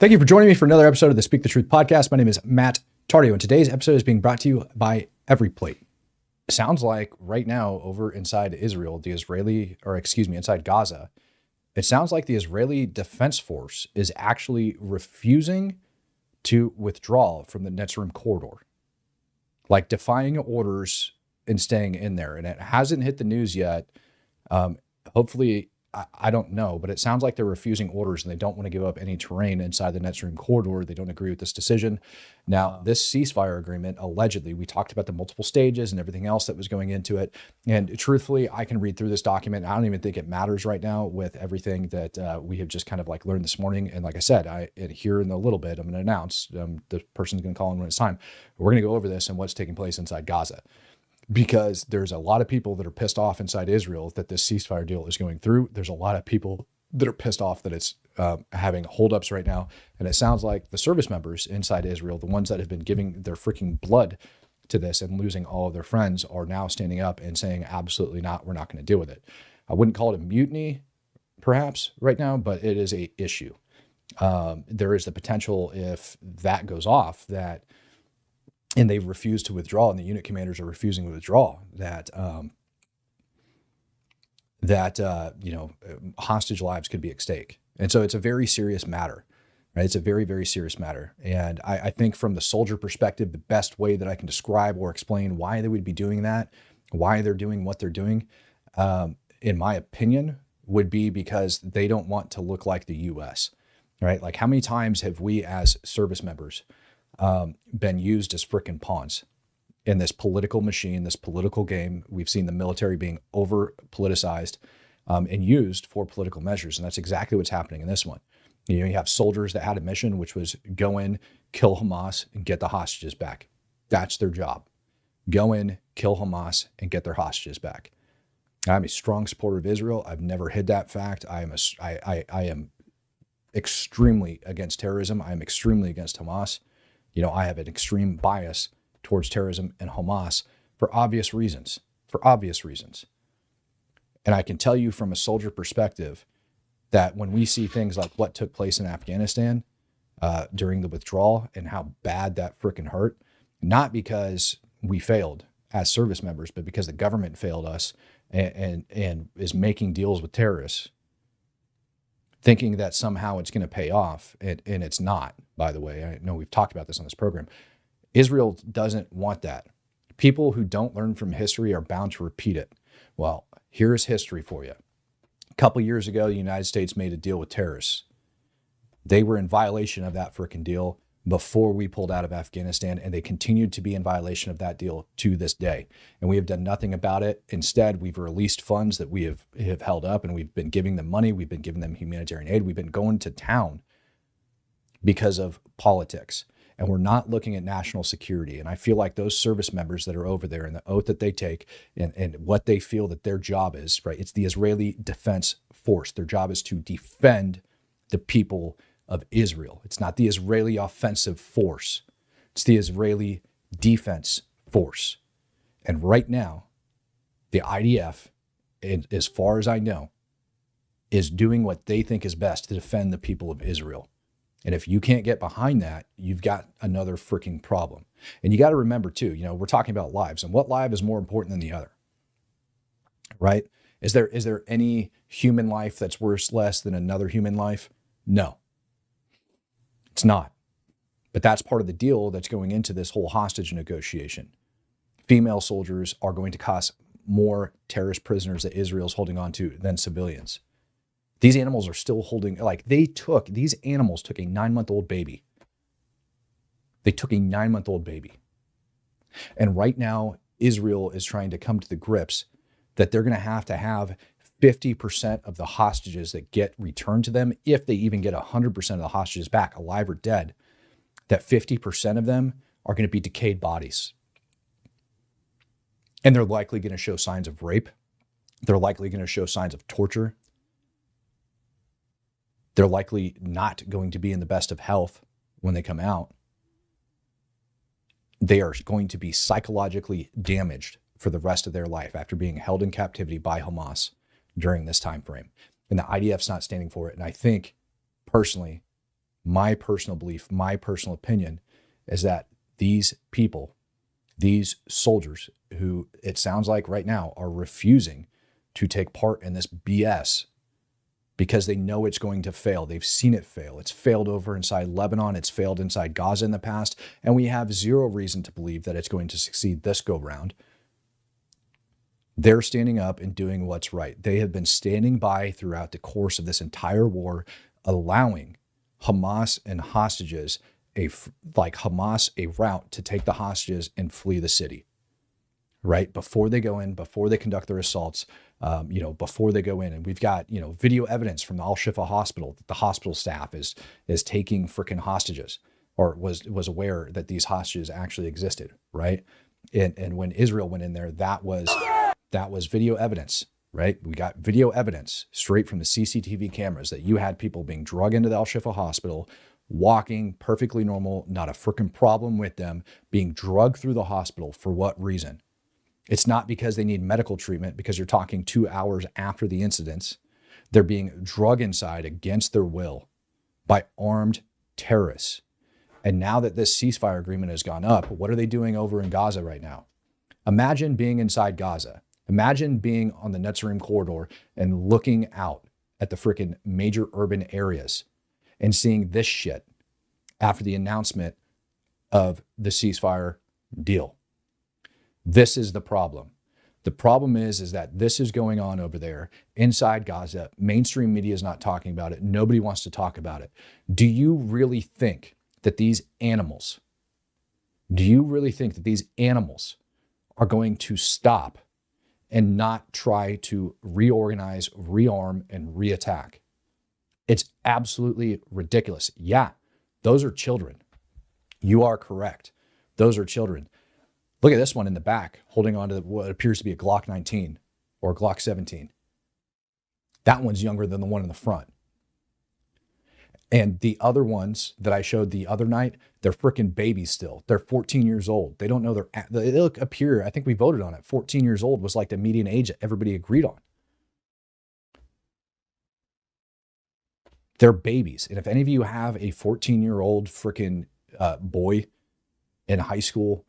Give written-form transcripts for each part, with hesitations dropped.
Thank you for joining me for another episode of the Speak the Truth podcast. My name is Matt Tardio, and today's episode is being brought to you by EveryPlate. It sounds like right now over inside Israel, inside Gaza, it sounds like the Israeli Defense Force is actually refusing to withdraw from the Netzarim corridor, like defying orders and staying in there. And it hasn't hit the news yet. Hopefully, I don't know, but it sounds like they're refusing orders and they don't want to give up any terrain inside the Netzarim corridor. They don't agree with this decision. Now, this ceasefire agreement, allegedly, we talked about the multiple stages and everything else that was going into it. And truthfully, I can read through this document. I don't even think it matters right now with everything that we have just kind of like learned this morning. And like I said, here in a little bit, I'm going to announce the person's going to call in when it's time. We're going to go over this and what's taking place inside Gaza, because there's a lot of people that are pissed off inside Israel that this ceasefire deal is going through. There's a lot of people that are pissed off that it's having holdups right now. And it sounds like the service members inside Israel, the ones that have been giving their freaking blood to this and losing all of their friends, are now standing up and saying, absolutely not, we're not going to deal with it. I wouldn't call it a mutiny, perhaps, right now, but it is an issue. There is the potential, if that goes off, and they've refused to withdraw, and the unit commanders are refusing to withdraw, that hostage lives could be at stake. And so it's a very serious matter, right? It's a very, very serious matter. And I think from the soldier perspective, the best way that I can describe or explain why they would be doing that, why they're doing what they're doing, in my opinion, would be because they don't want to look like the U.S., right? Like, how many times have we as service members been used as frickin' pawns in this political machine, this political game? We've seen the military being over politicized and used for political measures. And that's exactly what's happening in this one. You have soldiers that had a mission, which was go in, kill Hamas, and get the hostages back. That's their job. Go in, kill Hamas, and get their hostages back. I'm a strong supporter of Israel. I've never hid that fact. I am extremely against terrorism. I am extremely against Hamas. I have an extreme bias towards terrorism and Hamas for obvious reasons. And I can tell you from a soldier perspective that when we see things like what took place in Afghanistan during the withdrawal and how bad that frickin' hurt, not because we failed as service members, but because the government failed us and is making deals with terrorists, thinking that somehow it's going to pay off, and it's not, by the way. I know we've talked about this on this program. Israel doesn't want that. People who don't learn from history are bound to repeat it. Well, here's history for you. A couple years ago, the United States made a deal with terrorists. They were in violation of that frickin' deal before we pulled out of Afghanistan, and they continued to be in violation of that deal to this day. And we have done nothing about it. Instead, we've released funds that we have held up, and we've been giving them money. We've been giving them humanitarian aid. We've been going to town because of politics. And we're not looking at national security. And I feel like those service members that are over there and the oath that they take and what they feel that their job is, right? It's the Israeli Defense Force. Their job is to defend the people of Israel. It's not the Israeli offensive force. It's the Israeli defense force. And right now, the IDF, as far as I know, is doing what they think is best to defend the people of Israel. And if you can't get behind that, you've got another freaking problem. And you got to remember too, we're talking about lives, and what life is more important than the other, right? Is there any human life that's worth less than another human life? No. It's not. But that's part of the deal that's going into this whole hostage negotiation. Female soldiers are going to cost more terrorist prisoners that Israel's holding on to than civilians. These animals are still holding, these animals took a 9-month-old baby. They took a 9-month-old baby. And right now, Israel is trying to come to the grips that they're going to have 50% of the hostages that get returned to them, if they even get 100% of the hostages back, alive or dead, that 50% of them are going to be decayed bodies. And they're likely going to show signs of rape. They're likely going to show signs of torture. They're likely not going to be in the best of health when they come out. They are going to be psychologically damaged for the rest of their life after being held in captivity by Hamas during this time frame. And the IDF's not standing for it. And I think, personally, my personal belief, my personal opinion is that these people, these soldiers who it sounds like right now are refusing to take part in this BS because they know it's going to fail. They've seen it fail. It's failed over inside Lebanon. It's failed inside Gaza in the past. And we have zero reason to believe that it's going to succeed this go round. They're standing up and doing what's right. They have been standing by throughout the course of this entire war, allowing Hamas and hostages, Hamas a route to take the hostages and flee the city, right? Before they go in, before they conduct their assaults, before they go in. And we've got, video evidence from the Al-Shifa hospital that the hospital staff is taking freaking hostages, or was aware that these hostages actually existed, right? And when Israel went in there, that was video evidence, right? We got video evidence straight from the CCTV cameras that you had people being drugged into the Al-Shifa hospital, walking perfectly normal, not a freaking problem with them, being drugged through the hospital. For what reason? It's not because they need medical treatment, because you're talking 2 hours after the incidents. They're being drugged inside against their will by armed terrorists. And now that this ceasefire agreement has gone up, what are they doing over in Gaza right now? Imagine being inside Gaza. Imagine being on the Netzarim corridor and looking out at the freaking major urban areas and seeing this shit after the announcement of the ceasefire deal. This is the problem. The problem is that this is going on over there inside Gaza. Mainstream media is not talking about it. Nobody wants to talk about it. Do you really think that these animals are going to stop and not try to reorganize, rearm, and reattack? It's absolutely ridiculous. Yeah, those are children. You are correct. Those are children. Look at this one in the back, holding on to what appears to be a Glock 19 or a Glock 17. That one's younger than the one in the front. And the other ones that I showed the other night, they're freaking babies still. They're 14 years old. They don't know they look up here. I think we voted on it. 14 years old was like the median age that everybody agreed on. They're babies. And if any of you have a 14-year-old freaking boy in high school,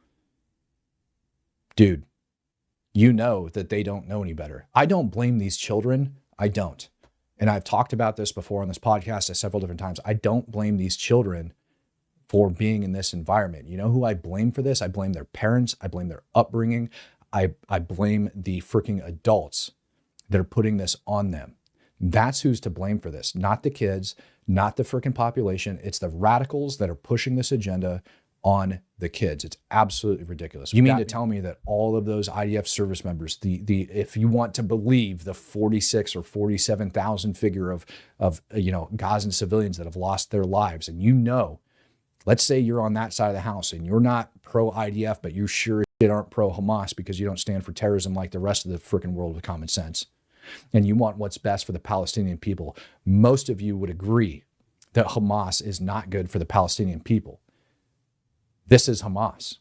dude, you know that they don't know any better. I don't blame these children. I don't. And I've talked about this before on this podcast several different times. I don't blame these children for being in this environment. You know who I blame for this? I blame their parents. I blame their upbringing. I blame the freaking adults that are putting this on them. That's who's to blame for this, not the kids, not the freaking population. It's the radicals that are pushing this agenda on the kids. It's absolutely ridiculous. You mean to tell me that all of those IDF service members, if you want to believe the 46 or 47,000 figure of Gazan civilians that have lost their lives, and let's say you're on that side of the house and you're not pro IDF, but you sure as shit aren't pro Hamas because you don't stand for terrorism like the rest of the freaking world with common sense, and you want what's best for the Palestinian people, most of you would agree that Hamas is not good for the Palestinian people. This is Hamas.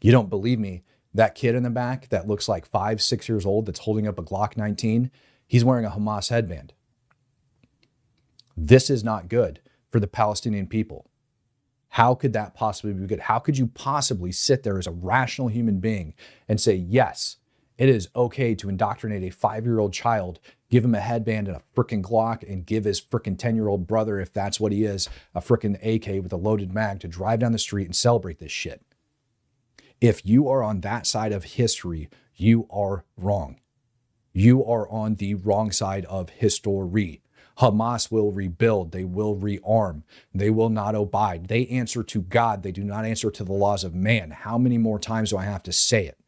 You don't believe me? That kid in the back that looks like 5, 6 years old that's holding up a Glock 19, he's wearing a Hamas headband. This is not good for the Palestinian people. How could that possibly be good? How could you possibly sit there as a rational human being and say, yes, it is okay to indoctrinate a 5-year-old child, give him a headband and a freaking Glock, and give his freaking 10-year-old brother, if that's what he is, a freaking AK with a loaded mag to drive down the street and celebrate this shit? If you are on that side of history, you are wrong. You are on the wrong side of history. Hamas will rebuild. They will rearm. They will not abide. They answer to God. They do not answer to the laws of man. How many more times do I have to say it?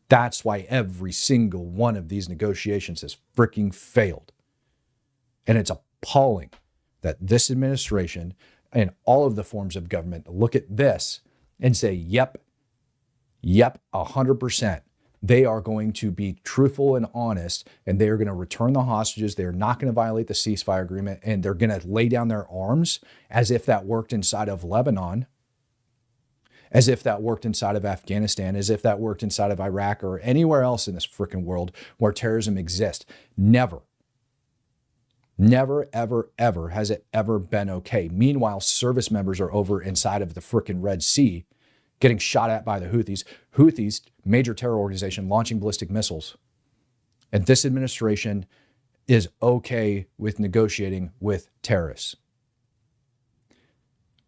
That's why every single one of these negotiations has freaking failed. And it's appalling that this administration and all of the forms of government look at this and say, yep, 100%. They are going to be truthful and honest, and they are going to return the hostages. They're not going to violate the ceasefire agreement, and they're going to lay down their arms as if that worked inside of Lebanon, as if that worked inside of Afghanistan, as if that worked inside of Iraq or anywhere else in this freaking world where terrorism exists. Never. Never, ever, ever has it ever been okay. Meanwhile, service members are over inside of the frickin' Red Sea getting shot at by the Houthis. Houthis, major terror organization, launching ballistic missiles. And this administration is okay with negotiating with terrorists.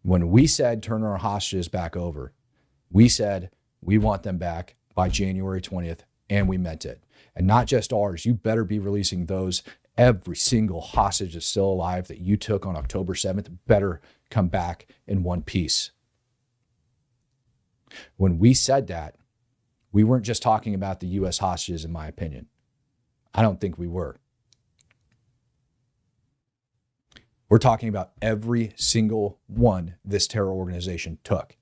When we said turn our hostages back over, we said we want them back by January 20th, and we meant it. And not just ours. You better be releasing those. Every single hostage that's still alive that you took on October 7th better come back in one piece. When we said that, we weren't just talking about the U.S. hostages, in my opinion. I don't think we were. We're talking about every single one this terror organization took.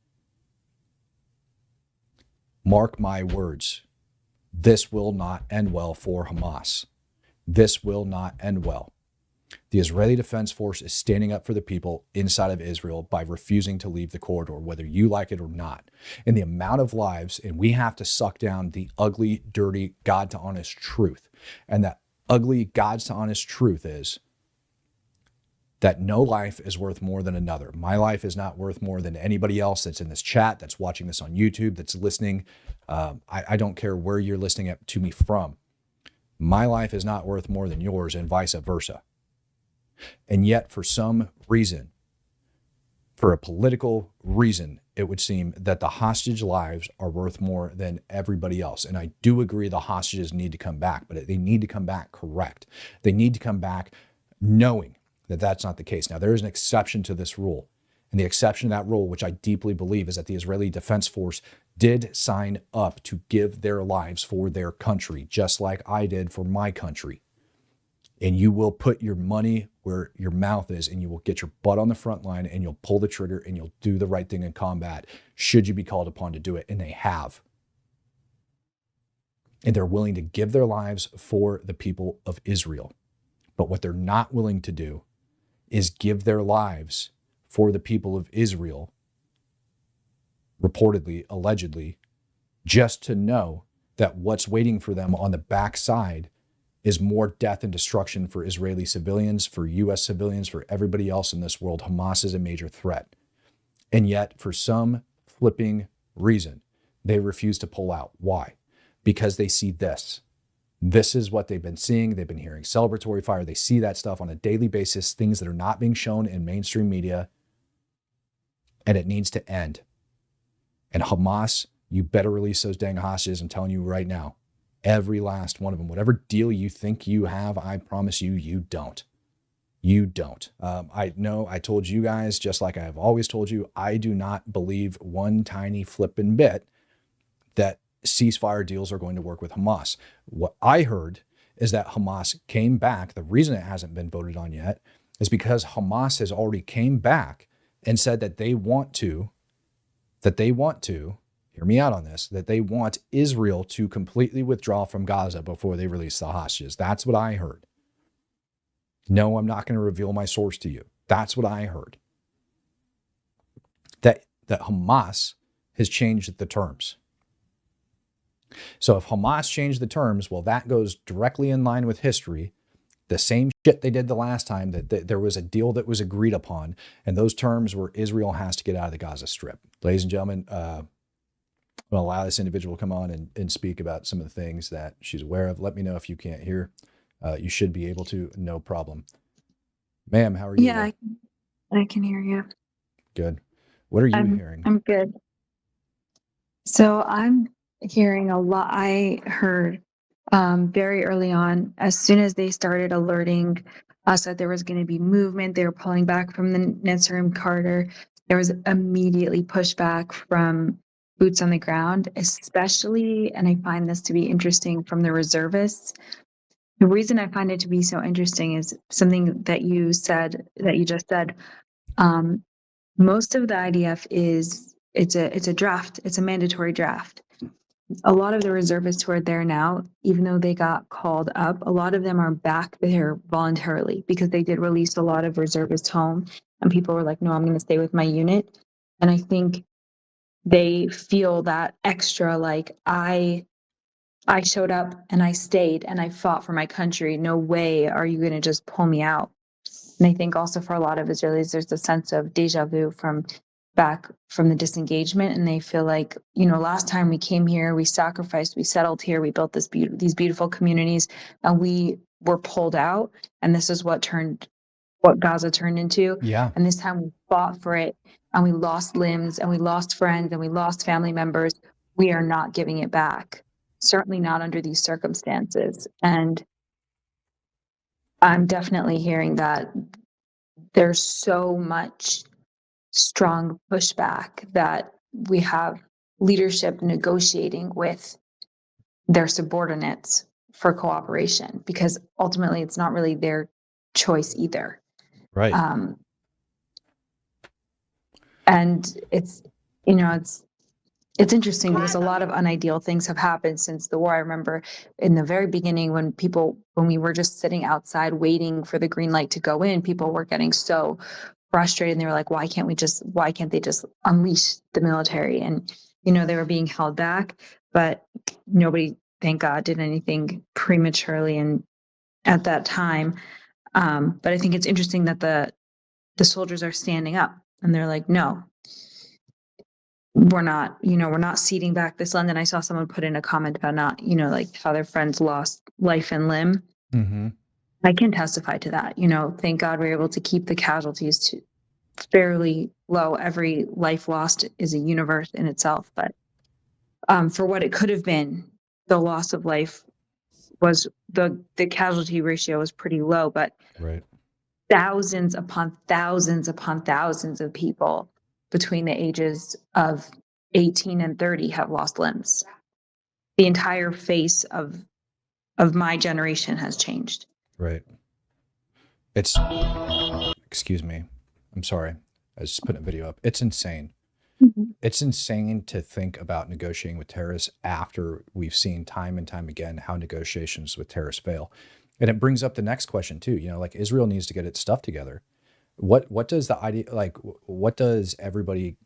Mark my words. This will not end well for Hamas. This will not end well. The Israeli Defense Force is standing up for the people inside of Israel by refusing to leave the corridor, whether you like it or not. And the amount of lives, and we have to suck down the ugly, dirty, God to honest truth. And that ugly, God's to honest truth is that no life is worth more than another. My life is not worth more than anybody else that's in this chat, that's watching this on YouTube, that's listening. I don't care where you're listening to me from. My life is not worth more than yours, and vice versa. And yet, for some reason, for a political reason, it would seem that the hostage lives are worth more than everybody else. And I do agree the hostages need to come back, but they need to come back correct. They need to come back knowing that that's not the case. Now, there is an exception to this rule. And the exception to that rule, which I deeply believe, is that the Israeli Defense Force did sign up to give their lives for their country, just like I did for my country. And you will put your money where your mouth is, and you will get your butt on the front line, and you'll pull the trigger, and you'll do the right thing in combat, should you be called upon to do it. And they have. And they're willing to give their lives for the people of Israel. But what they're not willing to do is give their lives for the people of Israel, reportedly, allegedly, just to know that what's waiting for them on the backside is more death and destruction for Israeli civilians, for U.S. civilians, for everybody else in this world. Hamas is a major threat. And yet, for some flipping reason, they refuse to pull out. Why? Because they see this. This is what they've been seeing. They've been hearing celebratory fire. They see that stuff on a daily basis, things that are not being shown in mainstream media. And it needs to end. And Hamas, you better release those dang hostages. I'm telling you right now, every last one of them, whatever deal you think you have, I promise you, you don't. You don't. I know I told you guys, just like I have always told you, I do not believe one tiny flippin' bit that ceasefire deals are going to work with Hamas. What I heard is that Hamas came back. The reason it hasn't been voted on yet is because Hamas has already came back and said that they want to, hear me out on this, that they want Israel to completely withdraw from Gaza before they release the hostages. That's what I heard. No, I'm not going to reveal my source to you. That's what I heard. That Hamas has changed the terms. So if Hamas changed the terms, well, that goes directly in line with history. The same shit they did the last time, that there was a deal that was agreed upon, and those terms were Israel has to get out of the Gaza Strip. Ladies and gentlemen, I'm going to allow this individual to come on and speak about some of the things that she's aware of. Let me know if you can't hear. You should be able to, no problem. Ma'am, how are you? Yeah, I can hear you. Good. What are you hearing? I'm good. So I'm hearing a lot. I heard very early on, as soon as they started alerting us that there was going to be movement, they were pulling back from the Netzarim corridor. There was immediately pushback from boots on the ground, especially, and I find this to be interesting, from the reservists. The reason I find it to be so interesting is something that you just said. Most of the IDF it's a draft. It's a mandatory draft. A lot of the reservists who are there now, even though they got called up, a lot of them are back there voluntarily because they did release a lot of reservists home, and people were like, no, I'm going to stay with my unit. And I think they feel that extra, like, I showed up and I stayed and I fought for my country. No way are you going to just pull me out. And I think also for a lot of Israelis, there's a sense of deja vu from back from the disengagement. And they feel like, last time we came here, we sacrificed, we settled here, we built these beautiful communities, and we were pulled out. And this is what Gaza turned into. Yeah. And this time we fought for it, and we lost limbs, and we lost friends, and we lost family members. We are not giving it back. Certainly not under these circumstances. And I'm definitely hearing that there's so much strong pushback that we have leadership negotiating with their subordinates for cooperation, because ultimately it's not really their choice either. Right. And it's interesting because a lot of unideal things have happened since the war. I remember in the very beginning when we were just sitting outside waiting for the green light to go in, people were getting so frustrated, and they were like, why can't they just unleash the military? And, they were being held back, but nobody, thank God, did anything prematurely and at that time. But I think it's interesting that the soldiers are standing up and they're like, no, we're not ceding back this land. And I saw someone put in a comment about not, like how their friends lost life and limb. Mm-hmm. I can testify to that. Thank God we're able to keep the casualties to fairly low. Every life lost is a universe in itself. But for what it could have been, the loss of life was the casualty ratio was pretty low, but Right. thousands upon thousands upon thousands of people between the ages of 18 and 30 have lost limbs. The entire face of my generation has changed. Right. Excuse me. I'm sorry. I was just putting a video up. It's insane. Mm-hmm. It's insane to think about negotiating with terrorists after we've seen time and time again how negotiations with terrorists fail. And it brings up the next question too. Like Israel needs to get its stuff together. What does the idea, like, what does everybody,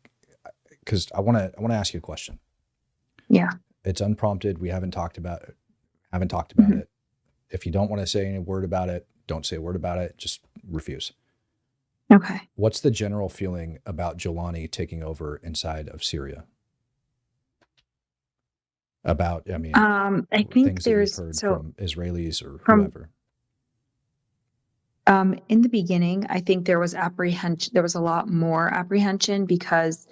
because I want to ask you a question. Yeah. It's unprompted. We haven't talked about it. Mm-hmm. It. If you don't want to say any word about it, don't say a word about it. Just refuse. Okay. What's the general feeling about Jolani taking over inside of Syria? I think things that you've heard from Israelis or whoever. In the beginning, I think there was apprehension. There was a lot more apprehension because,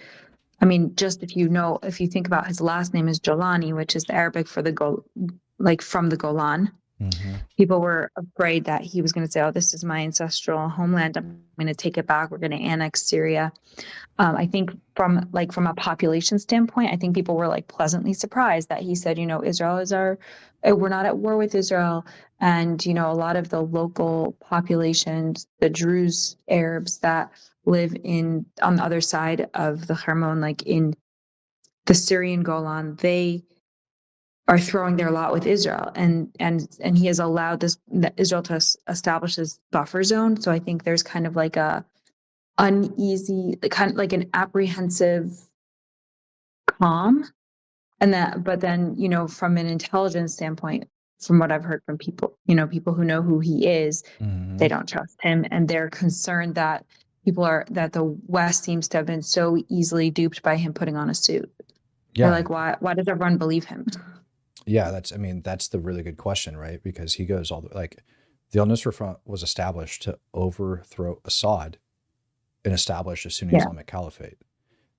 just if you think about his last name is Jolani, which is the Arabic for from the Golan. Mm-hmm. People were afraid that he was going to say, "Oh, this is my ancestral homeland. I'm going to take it back. We're going to annex Syria." I think from a population standpoint, I think people were pleasantly surprised that he said, Israel is we're not at war with Israel. And, a lot of the local populations, the Druze Arabs that live on the other side of the Hermon, like in the Syrian Golan, they are throwing their lot with Israel, and he has allowed Israel to establish this buffer zone. So I think there's kind of like a uneasy, kind of like an apprehensive calm, but then from an intelligence standpoint, from what I've heard from people, people who know who he is, Mm-hmm. they don't trust him, and they're concerned that that the West seems to have been so easily duped by him putting on a suit. Yeah. They're like, why does everyone believe him? Yeah, that's the really good question, right? Because he goes the Al-Nusra Front was established to overthrow Assad and establish a Sunni Islamic caliphate.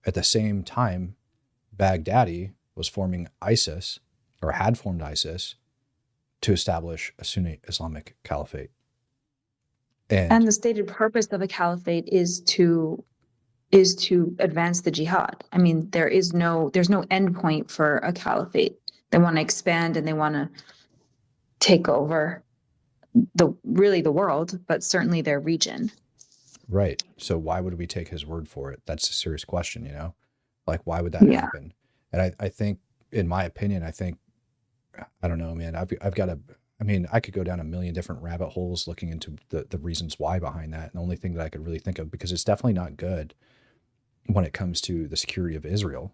At the same time, Baghdadi was forming ISIS, or had formed ISIS, to establish a Sunni Islamic caliphate. And the stated purpose of a caliphate is to advance the jihad. There's no end point for a caliphate. They want to expand and they want to take over the world, but certainly their region. Right. So why would we take his word for it? That's a serious question, why would that happen? And I think, in my opinion, I don't know, man, I could go down a million different rabbit holes looking into the reasons why behind that. And the only thing that I could really think of, because it's definitely not good when it comes to the security of Israel,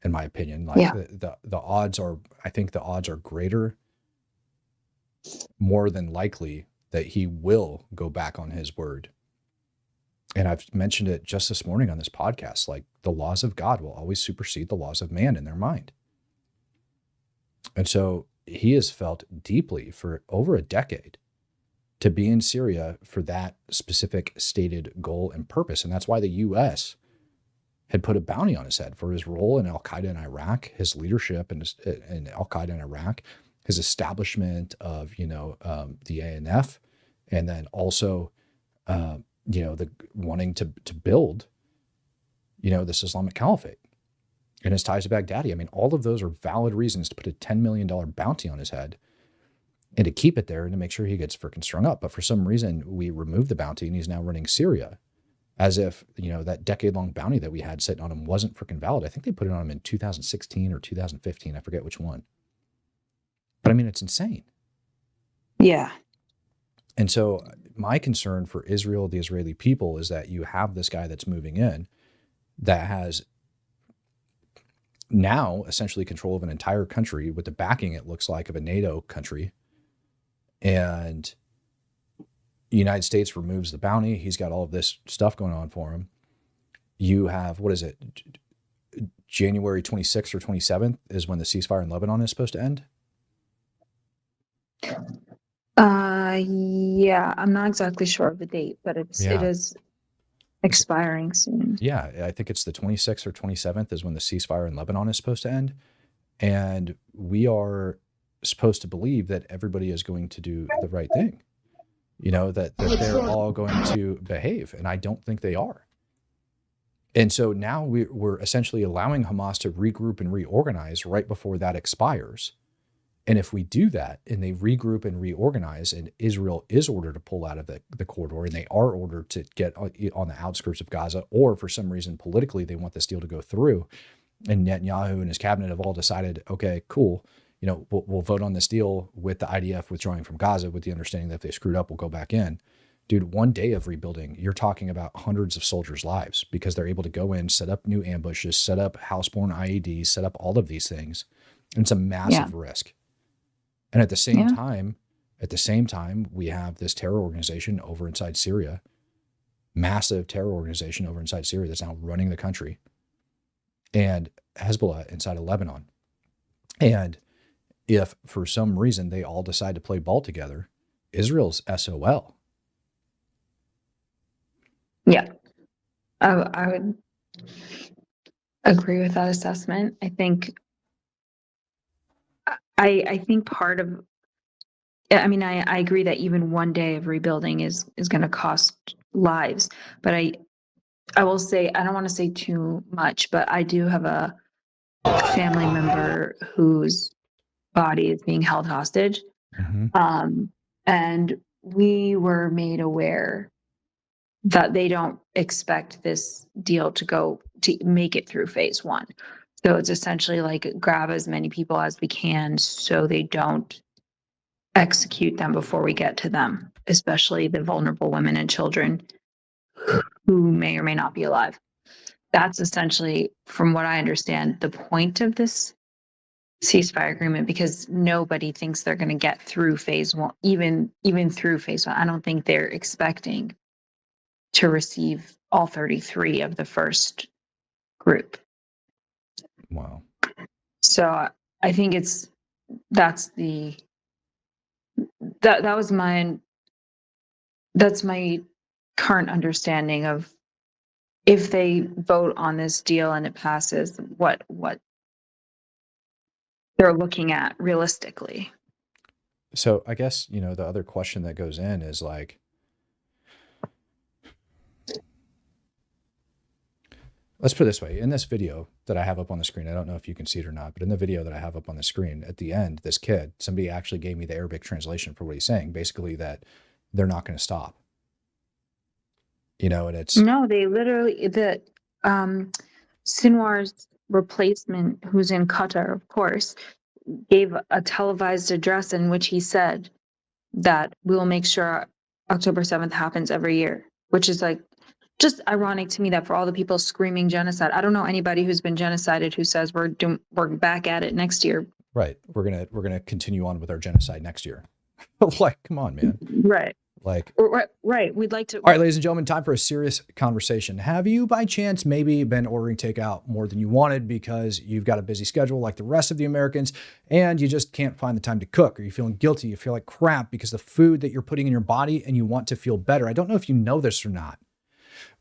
in my opinion, the odds are, I think the odds are greater, more than likely, that he will go back on his word. And I've mentioned it just this morning on this podcast, like the laws of God will always supersede the laws of man in their mind. And so he has felt deeply for over a decade to be in Syria for that specific stated goal and purpose. And that's why the U.S. had put a bounty on his head for his role in Al-Qaeda in Iraq, his leadership in Al-Qaeda in Iraq, his establishment of, the ANF, and then also, the wanting to build, this Islamic Caliphate and his ties to Baghdadi. I mean, all of those are valid reasons to put a $10 million bounty on his head and to keep it there and to make sure he gets freaking strung up. But for some reason, we removed the bounty and he's now running Syria as if, that decade-long bounty that we had sitting on him wasn't freaking valid. I think they put it on him in 2016 or 2015. I forget which one. But I mean, it's insane. Yeah. And so my concern for Israel, the Israeli people, is that you have this guy that's moving in that has now essentially control of an entire country with the backing, it looks like, of a NATO country. And the United States removes the bounty. He's got all of this stuff going on for him. You have, what is it? January 26th or 27th is when the ceasefire in Lebanon is supposed to end. Yeah, I'm not exactly sure of the date, but it is expiring soon. Yeah, I think it's the 26th or 27th is when the ceasefire in Lebanon is supposed to end. And we are supposed to believe that everybody is going to do the right thing, that they're all going to behave. And I don't think they are. And so now we're essentially allowing Hamas to regroup and reorganize right before that expires. And if we do that and they regroup and reorganize and Israel is ordered to pull out of the corridor and they are ordered to get on the outskirts of Gaza, or for some reason politically they want this deal to go through, and Netanyahu and his cabinet have all decided, okay, cool, we'll vote on this deal with the IDF withdrawing from Gaza with the understanding that if they screwed up, we'll go back in. Dude, one day of rebuilding, you're talking about hundreds of soldiers' lives because they're able to go in, set up new ambushes, set up houseborne IEDs, set up all of these things. And it's a massive risk. And at the same time, we have this terror organization over inside Syria, massive terror organization over inside Syria that's now running the country, and Hezbollah inside of Lebanon. And if for some reason they all decide to play ball together, Israel's SOL. Yeah, I would agree with that assessment. I think part of, I agree that even one day of rebuilding is going to cost lives, but I will say, I don't want to say too much, but I do have a family member whose body is being held hostage. Mm-hmm. And we were made aware that they don't expect this deal to make it through phase one. So it's essentially like grab as many people as we can so they don't execute them before we get to them, especially the vulnerable women and children who may or may not be alive. That's essentially, from what I understand, the point of this ceasefire agreement, because nobody thinks they're going to get through phase one, even through phase one. I don't think they're expecting to receive all 33 of the first group. Wow. So I think that's my current understanding of, if they vote on this deal and it passes, what they're looking at realistically. So I guess, the other question that goes in is like, let's put it this way. In this video that I have up on the screen, I don't know if you can see it or not, but in the video that I have up on the screen, at the end, this kid, somebody actually gave me the Arabic translation for what he's saying, basically that they're not going to stop. And it's... No, they literally, Sinwar's replacement, who's in Qatar, of course, gave a televised address in which he said that we will make sure October 7th happens every year, which is like just ironic to me that for all the people screaming genocide, I don't know anybody who's been genocided who says we're back at it next year. Right. We're gonna continue on with our genocide next year. Like, come on, man. Right. Like, Right. We'd like to. all right, ladies and gentlemen, time for a serious conversation. Have you, by chance, maybe been ordering takeout more than you wanted because you've got a busy schedule like the rest of the Americans and you just can't find the time to cook? Or you're feeling guilty, you feel like crap because the food that you're putting in your body and you want to feel better? I don't know if you know this or not,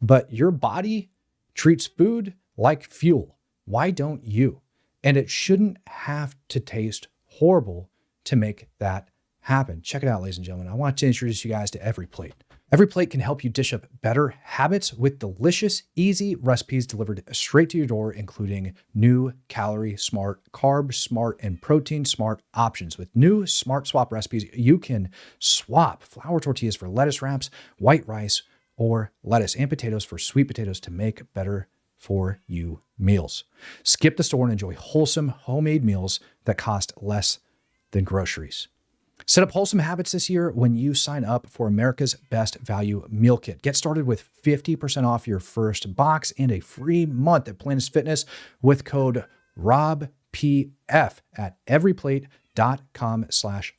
but your body treats food like fuel. Why don't you? And it shouldn't have to taste horrible to make that happen. Check it out, ladies and gentlemen. I want to introduce you guys to Every Plate. Every Plate can help you dish up better habits with delicious, easy recipes delivered straight to your door, including new calorie smart, carb smart, and protein smart options. With new Smart Swap recipes, you can swap flour tortillas for lettuce wraps, white rice, or lettuce, and potatoes for sweet potatoes to make better for you meals. Skip the store and enjoy wholesome homemade meals that cost less than groceries. Set up wholesome habits this year when you sign up for America's Best Value Meal Kit. Get started with 50% off your first box and a free month at Planet Fitness with code ROBPF at everyplate.com/podcast.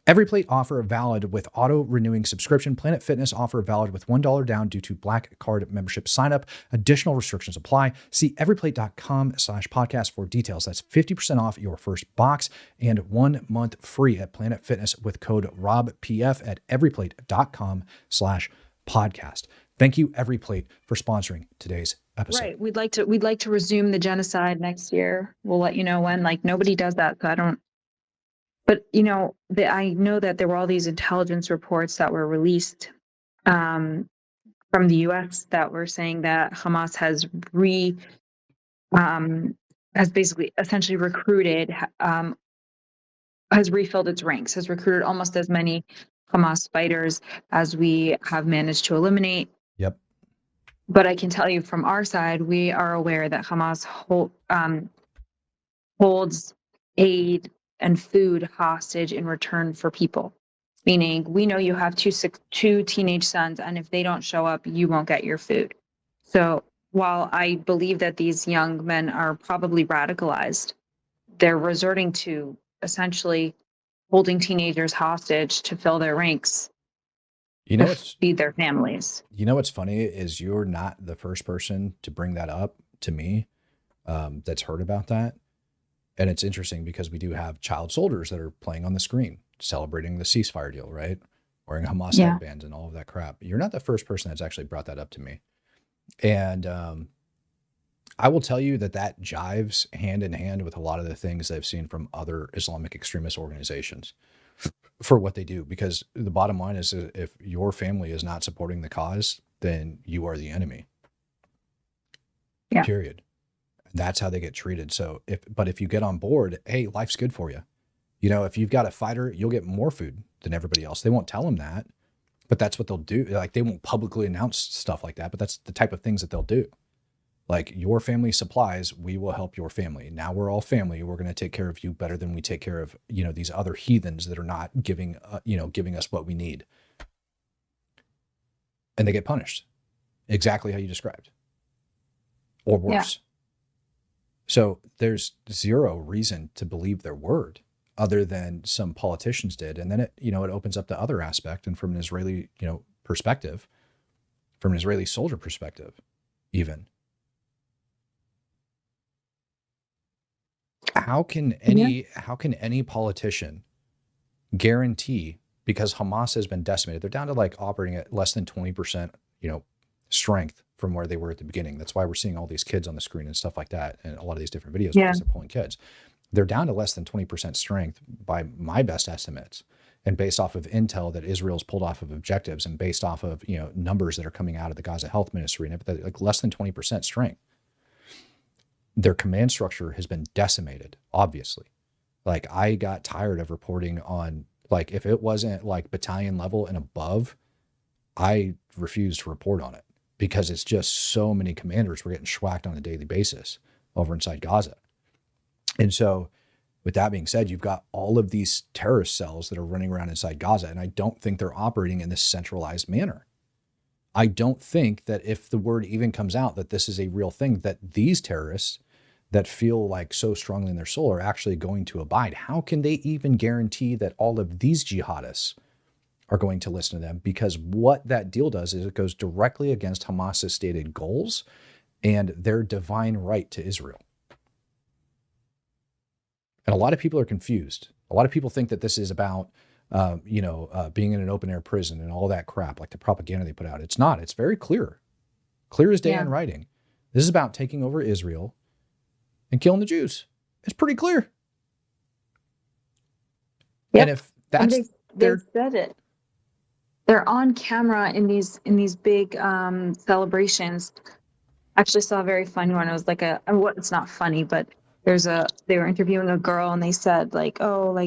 Every Plate offer valid with auto-renewing subscription. Planet Fitness offer valid with $1 down due to Black Card membership sign-up. Additional restrictions apply. See everyplate.com/podcast for details. That's 50% off your first box and 1 month free at Planet Fitness with code ROBPF at everyplate.com/podcast. Thank you, Every Plate, for sponsoring today's episode. Right. We'd like to resume the genocide next year. We'll let you know when. Like, nobody does that, so I don't. But, I know that there were all these intelligence reports that were released from the U.S. that were saying that Hamas has basically essentially recruited, has refilled its ranks, has recruited almost as many Hamas fighters as we have managed to eliminate. Yep. But I can tell you from our side, we are aware that Hamas holds aid and food hostage in return for people. Meaning, we know you have two teenage sons, and if they don't show up, you won't get your food. So while I believe that these young men are probably radicalized, they're resorting to essentially holding teenagers hostage to fill their ranks, to feed their families. You know what's funny is you're not the first person to bring that up to me that's heard about that. And it's interesting because we do have child soldiers that are playing on the screen, celebrating the ceasefire deal, right? Wearing Hamas headbands and all of that crap. You're not the first person that's actually brought that up to me. And I will tell you that jives hand in hand with a lot of the things I've seen from other Islamic extremist organizations for what they do. Because the bottom line is, if your family is not supporting the cause, then you are the enemy. Yeah. Period. That's how they get treated. So if you get on board, hey, life's good for you. If you've got a fighter, you'll get more food than everybody else. They won't tell them that, but that's what they'll do. Like, they won't publicly announce stuff like that, but that's the type of things that they'll do. Like, your family supplies, we will help your family. Now we're all family. We're going to take care of you better than we take care of, these other heathens that are not giving us what we need. And they get punished exactly how you described, or worse. Yeah. So there's zero reason to believe their word other than some politicians did. And then it opens up the other aspect. And from an Israeli, perspective, from an Israeli soldier perspective, even, how can any politician guarantee, because Hamas has been decimated, they're down to like operating at less than 20%, strength from where they were at the beginning. That's why we're seeing all these kids on the screen and stuff like that. And a lot of these different videos, because they're pulling kids. They're down to less than 20% strength by my best estimates. And based off of intel that Israel's pulled off of objectives, and based off of, numbers that are coming out of the Gaza Health Ministry, and like less than 20% strength. Their command structure has been decimated, obviously. Like, I got tired of reporting on, like, if it wasn't like battalion level and above, I refused to report on it, because it's just so many commanders were getting schwacked on a daily basis over inside Gaza. And so with that being said, you've got all of these terrorist cells that are running around inside Gaza, and I don't think they're operating in this centralized manner. I don't think that if the word even comes out that this is a real thing, that these terrorists that feel like so strongly in their soul are actually going to abide. How can they even guarantee that all of these jihadists are going to listen to them? Because what that deal does is it goes directly against Hamas's stated goals and their divine right to Israel. And a lot of people are confused. A lot of people think that this is about, being in an open air prison and all that crap, like the propaganda they put out. It's not. It's very clear as day in writing. This is about taking over Israel and killing the Jews. It's pretty clear. Yep. And if that's they said it. They're on camera in these big celebrations. Actually saw a very funny one. It was like it's not funny, but they were interviewing a girl and they said like, oh,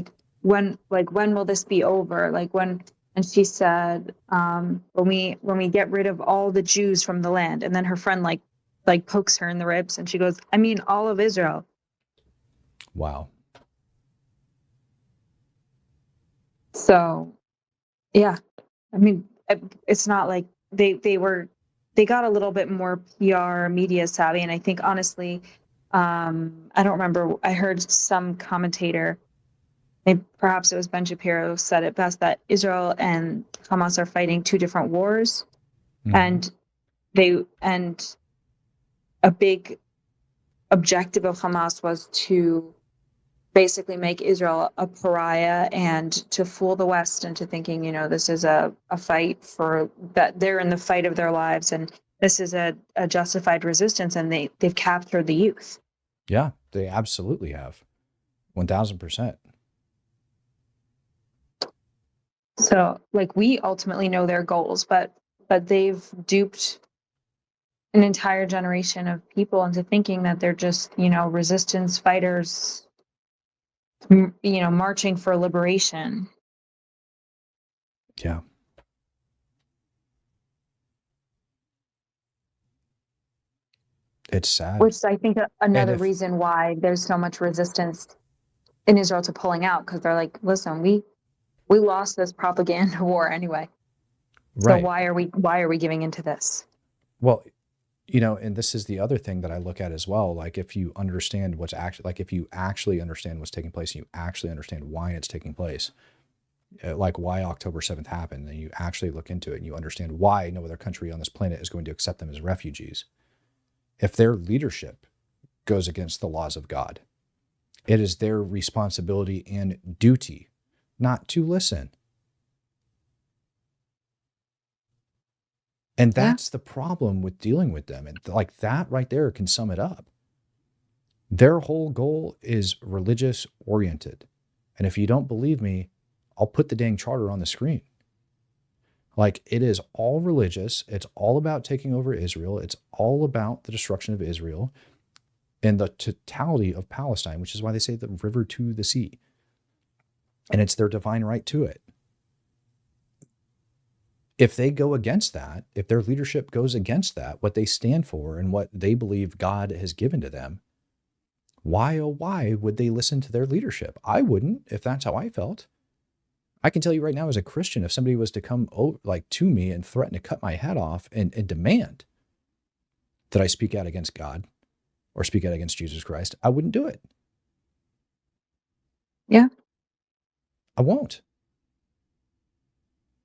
when will this be over? Like when, and she said, when we get rid of all the Jews from the land. And then her friend like pokes her in the ribs and she goes, I mean, all of Israel. Wow. So, yeah, I mean, it's not like they got a little bit more PR media savvy. And I think honestly, I don't remember. I heard some commentator, perhaps it was Ben Shapiro, said it best that Israel and Hamas are fighting two different wars. And a big objective of Hamas was to basically make Israel a pariah and to fool the West into thinking, this is a fight for that they're in the fight of their lives and this is a justified resistance, and they've captured the youth. Yeah, they absolutely have. 1000%. So we ultimately know their goals, but they've duped an entire generation of people into thinking that they're just, resistance fighters, marching for liberation. Yeah. It's sad. Which I think another reason why there's so much resistance in Israel to pulling out, because they're like, listen, we lost this propaganda war anyway. Right. So why are we giving into this? Well, and this is the other thing that I look at as well. Like if you understand what's actually, if you actually understand what's taking place, and you actually understand why it's taking place, like why October 7th happened, and you actually look into it and you understand why no other country on this planet is going to accept them as refugees. If their leadership goes against the laws of God, it is their responsibility and duty not to listen. And that's the problem with dealing with them. And like that right there can sum it up. Their whole goal is religious oriented. And if you don't believe me, I'll put the dang charter on the screen. Like it is all religious. It's all about taking over Israel. It's all about the destruction of Israel and the totality of Palestine, which is why they say the river to the sea. And it's their divine right to it. If they go against that, if their leadership goes against that, what they stand for and what they believe God has given to them, why, oh, why would they listen to their leadership? I wouldn't, if that's how I felt. I can tell you right now as a Christian, if somebody was to come to me and threaten to cut my head off and demand that I speak out against God or speak out against Jesus Christ, I wouldn't do it. Yeah. I won't.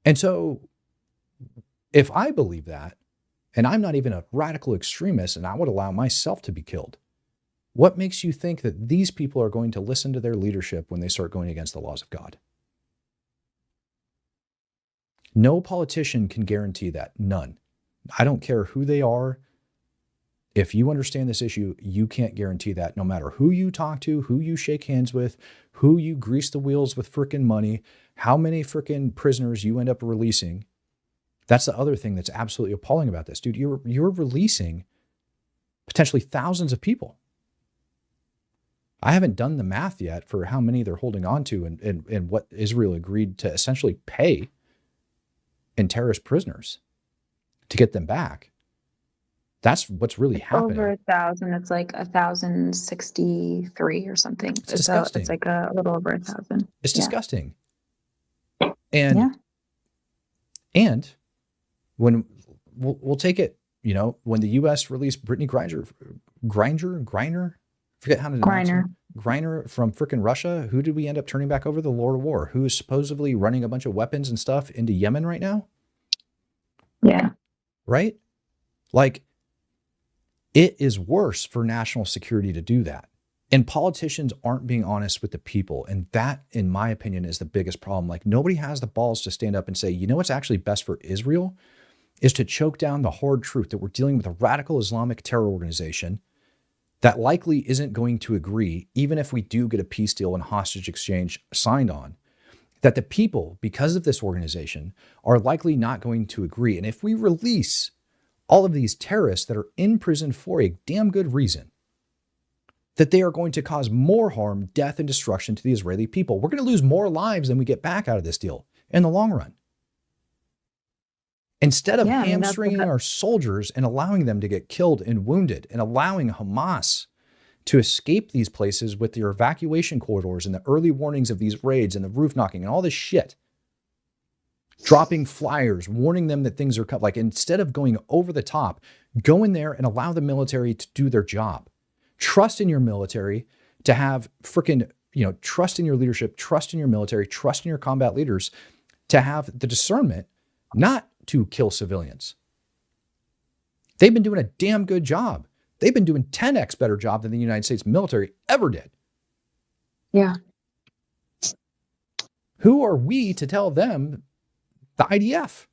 And so if I believe that, and I'm not even a radical extremist and I would allow myself to be killed, what makes you think that these people are going to listen to their leadership when they start going against the laws of God? No politician can guarantee that. None. I don't care who they are. If you understand this issue, you can't guarantee that no matter who you talk to, who you shake hands with, who you grease the wheels with frickin' money, how many frickin' prisoners you end up releasing. That's the other thing that's absolutely appalling about this. Dude, you're releasing potentially thousands of people. I haven't done the math yet for how many they're holding on to and what Israel agreed to essentially pay in terrorist prisoners to get them back. That's what's really happening. Over 1,000. It's like 1,063 or something. It's disgusting. It's like a little over 1,000. It's disgusting. And when we'll take it, when the U.S. released Brittany Griner, Forget how to pronounce Griner. him. Griner from frickin' Russia. Who did we end up turning back over? The Lord of War, who is supposedly running a bunch of weapons and stuff into Yemen right now. Yeah. Right? Like, it is worse for national security to do that. And politicians aren't being honest with the people. And that, in my opinion, is the biggest problem. Like, nobody has the balls to stand up and say, you know what's actually best for Israel is to choke down the hard truth that we're dealing with a radical Islamic terror organization that likely isn't going to agree, even if we do get a peace deal and hostage exchange signed on, that the people, because of this organization, are likely not going to agree. And if we release all of these terrorists that are in prison for a damn good reason, that they are going to cause more harm, death, and destruction to the Israeli people. We're going to lose more lives than we get back out of this deal in the long run. Instead of hamstringing our soldiers and allowing them to get killed and wounded and allowing Hamas to escape these places with their evacuation corridors and the early warnings of these raids and the roof knocking and all this shit, dropping flyers, warning them that things are cut. Like, instead of going over the top, go in there and allow the military to do their job. Trust in your military to have freaking, trust in your leadership, trust in your military, trust in your combat leaders to have the discernment not to kill civilians. They've been doing a damn good job. They've been doing 10x better job than the United States military ever did. Yeah. Who are we to tell them, the IDF,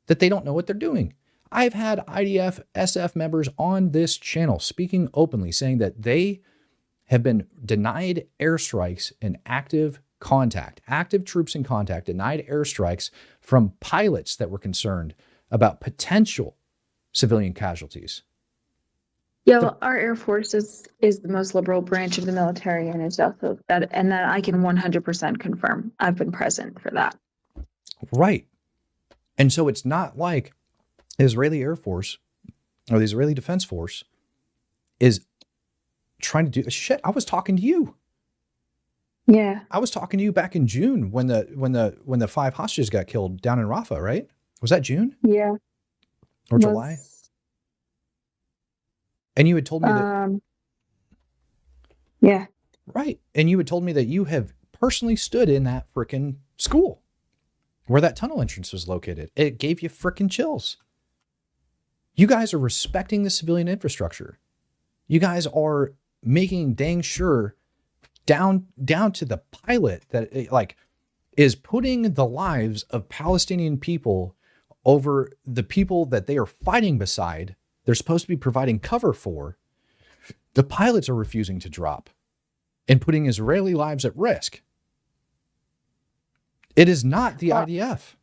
that they don't know what they're doing? I've had IDF, SF members on this channel speaking openly, saying that they have been denied airstrikes in active troops in contact, denied airstrikes from pilots that were concerned about potential civilian casualties. Yeah, well, our Air Force is the most liberal branch of the military, and it's also that I can 100% confirm. I've been present for that. Right. And so it's not like the Israeli Air Force or the Israeli Defense Force is trying to do shit. I was talking to you. Yeah. I was talking to you back in June when the 5 hostages got killed down in Rafah, right? Was that June? Yeah. Or July? And you had told me that. Yeah. Right. And you had told me that you have personally stood in that frickin' school where that tunnel entrance was located. It gave you frickin' chills. You guys are respecting the civilian infrastructure. You guys are making dang sure down to the pilot that is putting the lives of Palestinian people over the people that they are fighting beside. They're supposed to be providing cover for. The pilots are refusing to drop and putting Israeli lives at risk. It is not the IDF.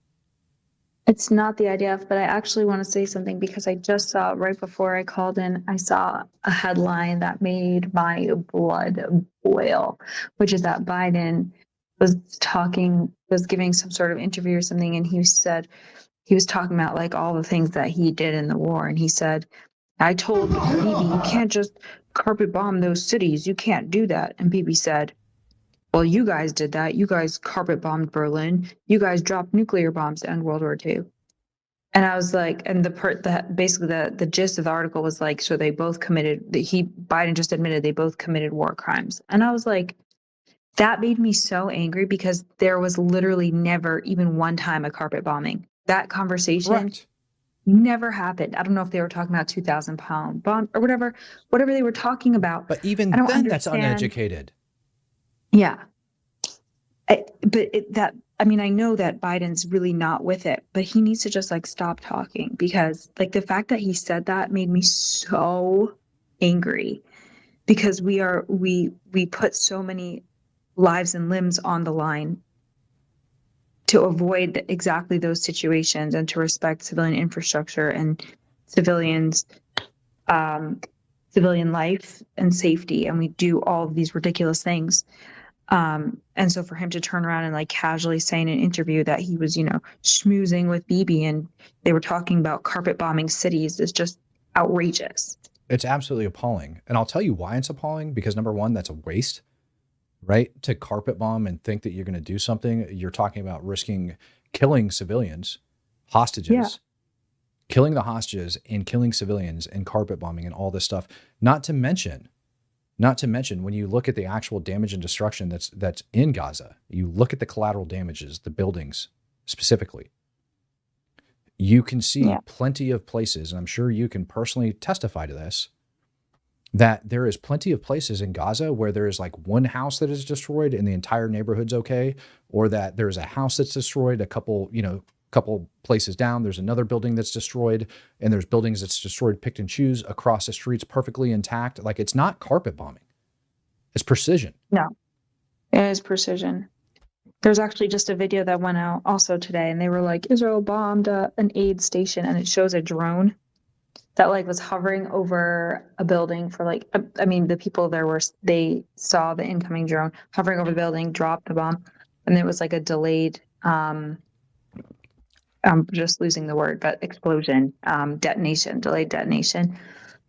It's not the IDF, but I actually want to say something because I just saw right before I called in, I saw a headline that made my blood boil, which is that Biden was giving some sort of interview or something, and he was talking about like all the things that he did in the war, and he said, I told Bibi, you can't just carpet bomb those cities, you can't do that. And Bibi said, well, you guys did that. You guys carpet bombed Berlin. You guys dropped nuclear bombs to end World War II. And I was like, and the gist of the article was like, so they both Biden just admitted they both committed war crimes. And I was like, that made me so angry because there was literally never even one time a carpet bombing. That conversation never happened. I don't know if they were talking about 2,000-pound bomb or whatever they were talking about. But even then, that's uneducated. Yeah. I know that Biden's really not with it, but he needs to just like stop talking because like the fact that he said that made me so angry because we put so many lives and limbs on the line to avoid exactly those situations and to respect civilian infrastructure and civilians, civilian life and safety. And we do all of these ridiculous things. And so for him to turn around and like casually say in an interview that he was, schmoozing with Bibi and they were talking about carpet bombing cities is just outrageous. It's absolutely appalling. And I'll tell you why it's appalling, because number one, that's a waste, right? To carpet bomb and think that you're going to do something. You're talking about risking killing civilians, hostages, killing the hostages and killing civilians and carpet bombing and all this stuff. Not to mention Not to mention, when you look at the actual damage and destruction that's in Gaza, you look at the collateral damages, the buildings specifically, you can see Yeah. plenty of places, and I'm sure you can personally testify to this, that there is plenty of places in Gaza where there is like one house that is destroyed and the entire neighborhood's okay, or that there's a house that's destroyed, a couple places down, there's another building that's destroyed, and there's buildings that's destroyed, picked and choose across the streets, perfectly intact. Like, it's not carpet bombing. It's precision. No, it is precision. There's actually just a video that went out also today, and they were like, Israel bombed an aid station, and it shows a drone that like was hovering over a building for like, I mean, the people there they saw the incoming drone hovering over the building, dropped the bomb, and it was like a delayed, I'm just losing the word, but explosion, delayed detonation.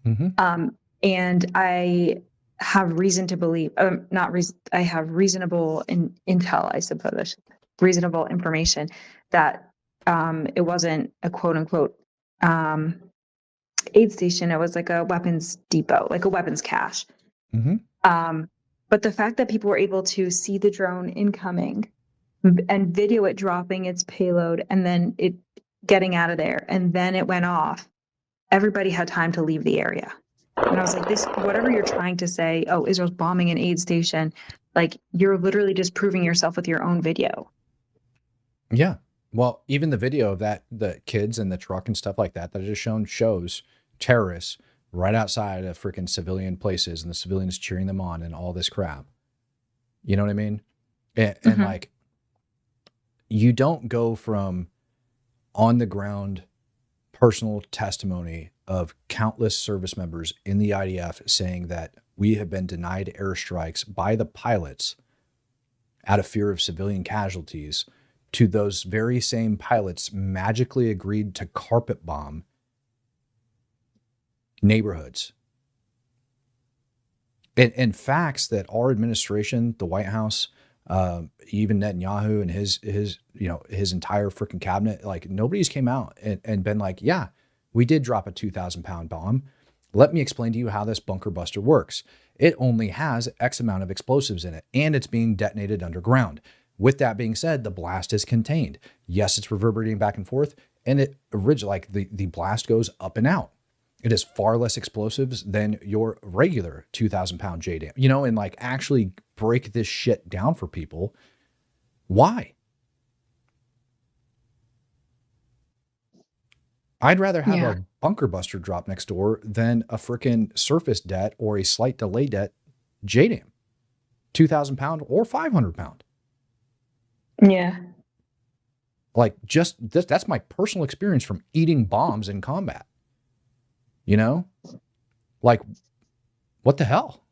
Mm-hmm. And I have reason to believe, not reason, I have reasonable intel, I suppose, reasonable information that it wasn't a quote unquote aid station. It was like a weapons depot, like a weapons cache. Mm-hmm. But the fact that people were able to see the drone incoming and video it dropping its payload and then it getting out of there, and then it went off, everybody had time to leave the area. And I was like, this, whatever you're trying to say, oh, Israel's bombing an aid station, like you're literally just proving yourself with your own video. Yeah. Well, even the video of that, the kids in the truck and stuff like that I just shows terrorists right outside of freaking civilian places and the civilians cheering them on and all this crap. You know what I mean? And like, you don't go from on the ground personal testimony of countless service members in the IDF saying that we have been denied airstrikes by the pilots out of fear of civilian casualties, to those very same pilots magically agreed to carpet bomb neighborhoods. And facts that our administration, the White House, even Netanyahu and his entire freaking cabinet, like nobody's came out and been like, yeah, we did drop a 2,000-pound bomb. Let me explain to you how this bunker buster works. It only has X amount of explosives in it, and it's being detonated underground. With that being said, the blast is contained. Yes, it's reverberating back and forth, and it like the blast goes up and out. It is far less explosives than your regular 2,000-pound JDAM, and like actually break this shit down for people. Why? I'd rather have a bunker buster drop next door than a freaking surface det or a slight delay det JDAM, 2,000-pound or 500-pound. Yeah. Like, just that's my personal experience from eating bombs in combat. Like, what the hell?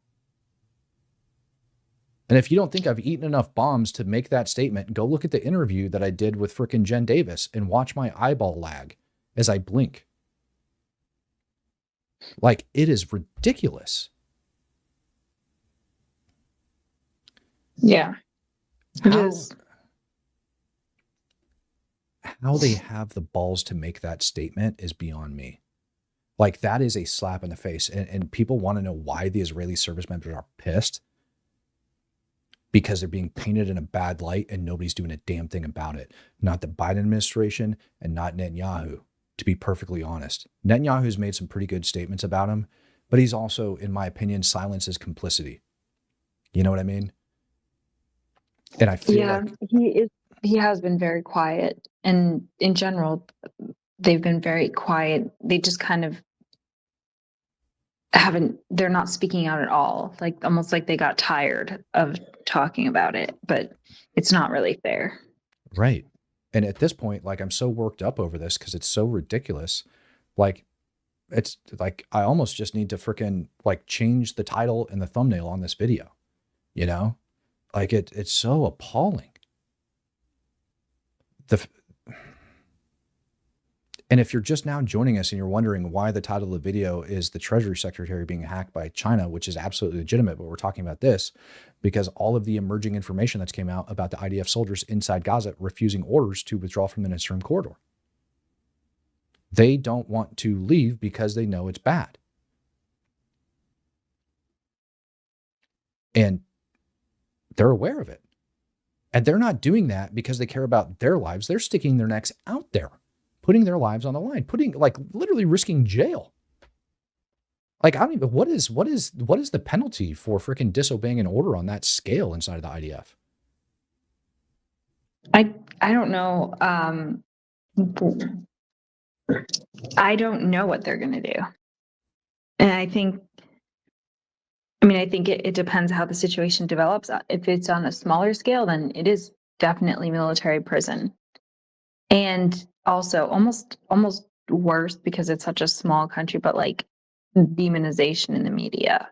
And if you don't think I've eaten enough bombs to make that statement, go look at the interview that I did with frickin' Jen Davis and watch my eyeball lag as I blink. Like, it is ridiculous. Yeah. It is. How they have the balls to make that statement is beyond me. Like, that is a slap in the face. And people want to know why the Israeli service members are pissed. Because they're being painted in a bad light and nobody's doing a damn thing about it. Not the Biden administration and not Netanyahu, to be perfectly honest. Netanyahu's made some pretty good statements about him, but he's also, in my opinion, silences complicity. You know what I mean? And I feel like he has been very quiet, and in general, they've been very quiet. They just kind of they're not speaking out at all, like almost like they got tired of talking about it, but it's not really fair. Right. And at this point, like, I'm so worked up over this because it's so ridiculous. Like, it's like, I almost just need to freaking like change the title and the thumbnail on this video, like it's so appalling. And if you're just now joining us and you're wondering why the title of the video is the Treasury Secretary being hacked by China, which is absolutely legitimate, but we're talking about this because all of the emerging information that's came out about the IDF soldiers inside Gaza refusing orders to withdraw from the Nitz corridor. They don't want to leave because they know it's bad. And they're aware of it. And they're not doing that because they care about their lives. They're sticking their necks out there, putting their lives on the line, like literally risking jail. Like, I don't even, what is the penalty for freaking disobeying an order on that scale inside of the IDF? I don't know. I don't know what they're going to do. And I think it depends how the situation develops. If it's on a smaller scale, then it is definitely military prison. And also almost worse because it's such a small country, but like demonization in the media.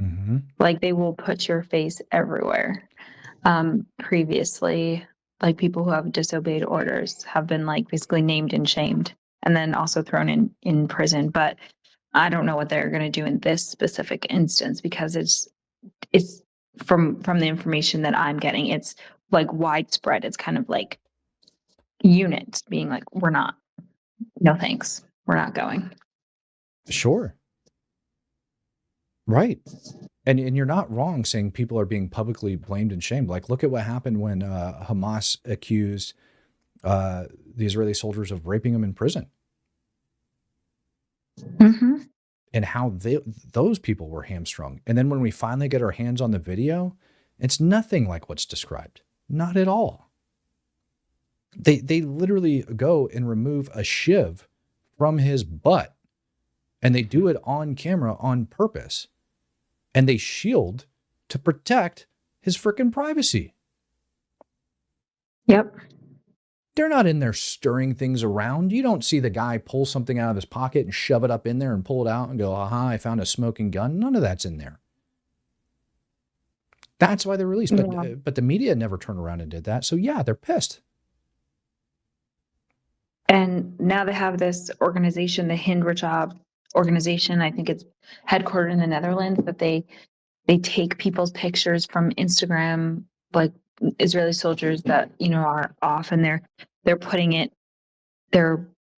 Mm-hmm. Like they will put your face everywhere. Previously, like people who have disobeyed orders have been like basically named and shamed and then also thrown in prison. But I don't know what they're going to do in this specific instance because it's from the information that I'm getting, it's like widespread. It's kind of like units being like, we're not, no thanks, we're not going. Sure. Right. And you're not wrong saying people are being publicly blamed and shamed. Like, look at what happened when Hamas accused the Israeli soldiers of raping them in prison. Mm-hmm. And how those people were hamstrung. And then when we finally get our hands on the video, it's nothing like what's described. Not at all. They literally go and remove a shiv from his butt. And they do it on camera on purpose. And they shield to protect his freaking privacy. Yep. They're not in there stirring things around. You don't see the guy pull something out of his pocket and shove it up in there and pull it out and go, aha, I found a smoking gun. None of that's in there. That's why they're released. But the media never turned around and did that. So yeah, they're pissed. And now they have this organization, the Hind Rajab organization. I think it's headquartered in the Netherlands, but they take people's pictures from Instagram, like Israeli soldiers that, are off, and they're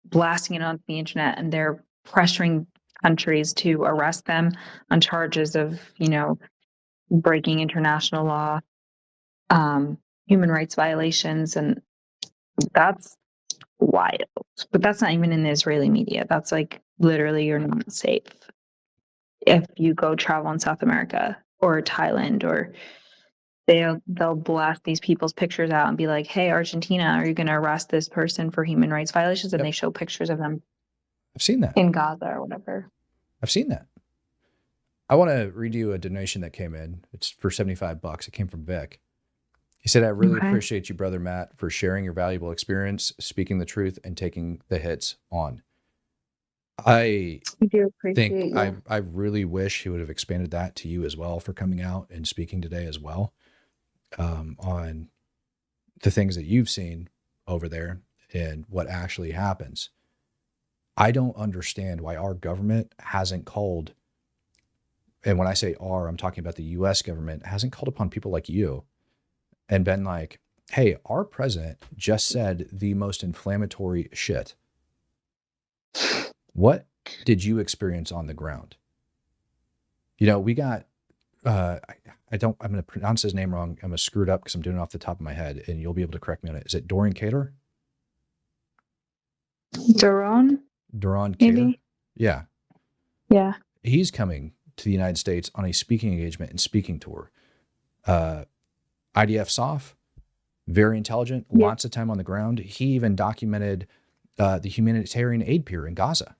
blasting it onto the internet, and they're pressuring countries to arrest them on charges of, breaking international law, human rights violations. And that's wild. But that's not even in the Israeli media. That's like literally you're not safe if you go travel in South America or Thailand, or they'll blast these people's pictures out and be like, hey, Argentina, are you going to arrest this person for human rights violations? And they show pictures of them. I've seen that in Gaza or whatever. I've seen that. I want to read you a donation that came in. It's for $75. It came from Vic. He said, I really appreciate you, Brother Matt, for sharing your valuable experience, speaking the truth, and taking the hits on. I do appreciate think I really wish he would have expanded that to you as well for coming out and speaking today as well, on the things that you've seen over there and what actually happens. I don't understand why our government hasn't called, and when I say our, I'm talking about the U.S. government, hasn't called upon people like you and been like, hey, our president just said the most inflammatory shit. What did you experience on the ground? We got, I'm going to pronounce his name wrong. I'm going to screw it up because I'm doing it off the top of my head, and you'll be able to correct me on it. Is it Dorian Cater? Duran Cater? Yeah. Yeah. He's coming to the United States on a speaking engagement and speaking tour. IDF SOF, very intelligent, lots of time on the ground. He even documented the humanitarian aid pier in Gaza.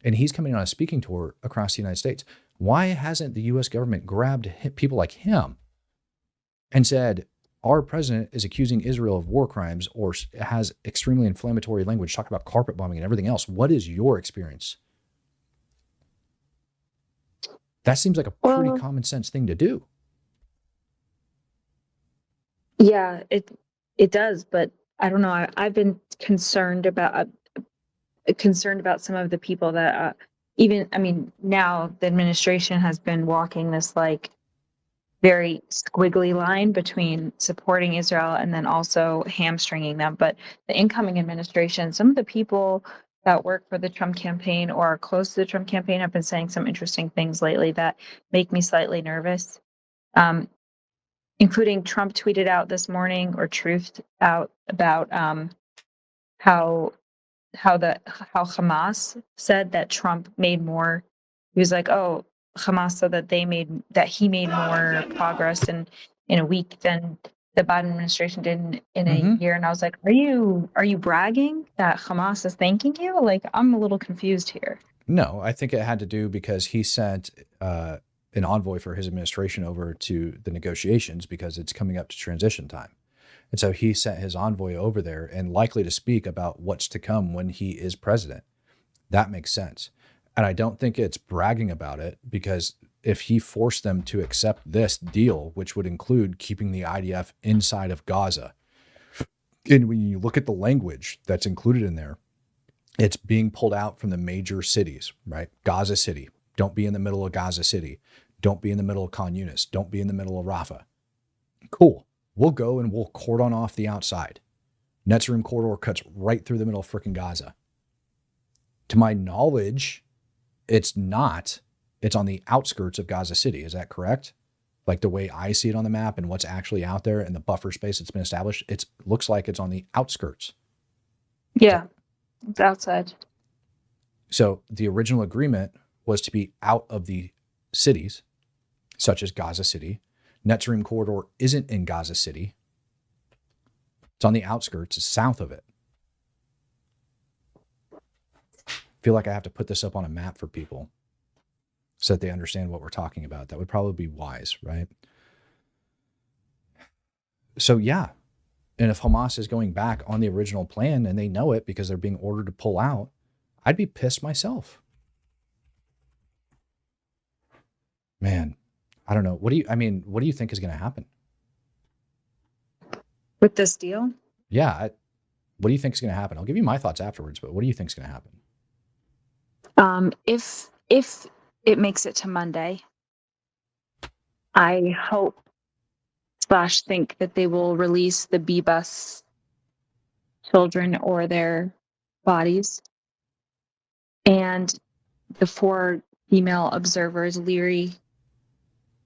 And he's coming on a speaking tour across the United States. Why hasn't the U.S. government grabbed people like him and said, our president is accusing Israel of war crimes or has extremely inflammatory language, talk about carpet bombing and everything else. What is your experience? That seems like a pretty common sense thing to do. Yeah, it does, but I don't know. I've been concerned about some of the people that now the administration has been walking this like very squiggly line between supporting Israel and then also hamstringing them. But the incoming administration, some of the people that work for the Trump campaign or are close to the Trump campaign have been saying some interesting things lately that make me slightly nervous. um, including Trump tweeted out this morning or truthed out about how how Hamas said that Trump made more. He was like, "Oh, Hamas said that he made more progress in a week than the Biden administration did in a Mm-hmm. year." And I was like, are you bragging that Hamas is thanking you? Like, I'm a little confused here. No, I think it had to do because he sent an envoy for his administration over to the negotiations because it's coming up to transition time. And so he sent his envoy over there and likely to speak about what's to come when he is president. That makes sense. And I don't think it's bragging about it because if he forced them to accept this deal, which would include keeping the IDF inside of Gaza, and when you look at the language that's included in there, it's being pulled out from the major cities, right? Gaza City. Don't be in the middle of Gaza City. Don't be in the middle of Khan Yunis. Don't be in the middle of Rafah. Cool. We'll go and we'll cordon off the outside. Netzarim corridor cuts right through the middle of freaking Gaza. To my knowledge, it's not. It's on the outskirts of Gaza City. Is that correct? Like the way I see it on the map and what's actually out there and the buffer space that's been established, it looks like it's on the outskirts. Yeah, it's outside. So the original agreement was to be out of the cities, such as Gaza City. Netzarim corridor isn't in Gaza City. It's on the outskirts, it's south of it. I feel like I have to put this up on a map for people so that they understand what we're talking about. That would probably be wise, right? So, yeah. And if Hamas is going back on the original plan and they know it because they're being ordered to pull out, I'd be pissed myself. Man, I don't know. What do you think is going to happen? With this deal? Yeah. What do you think is going to happen? I'll give you my thoughts afterwards, but what do you think is going to happen? If it makes it to Monday, I hope / think that they will release the B-bus children or their bodies. And the 4 female observers, Leary,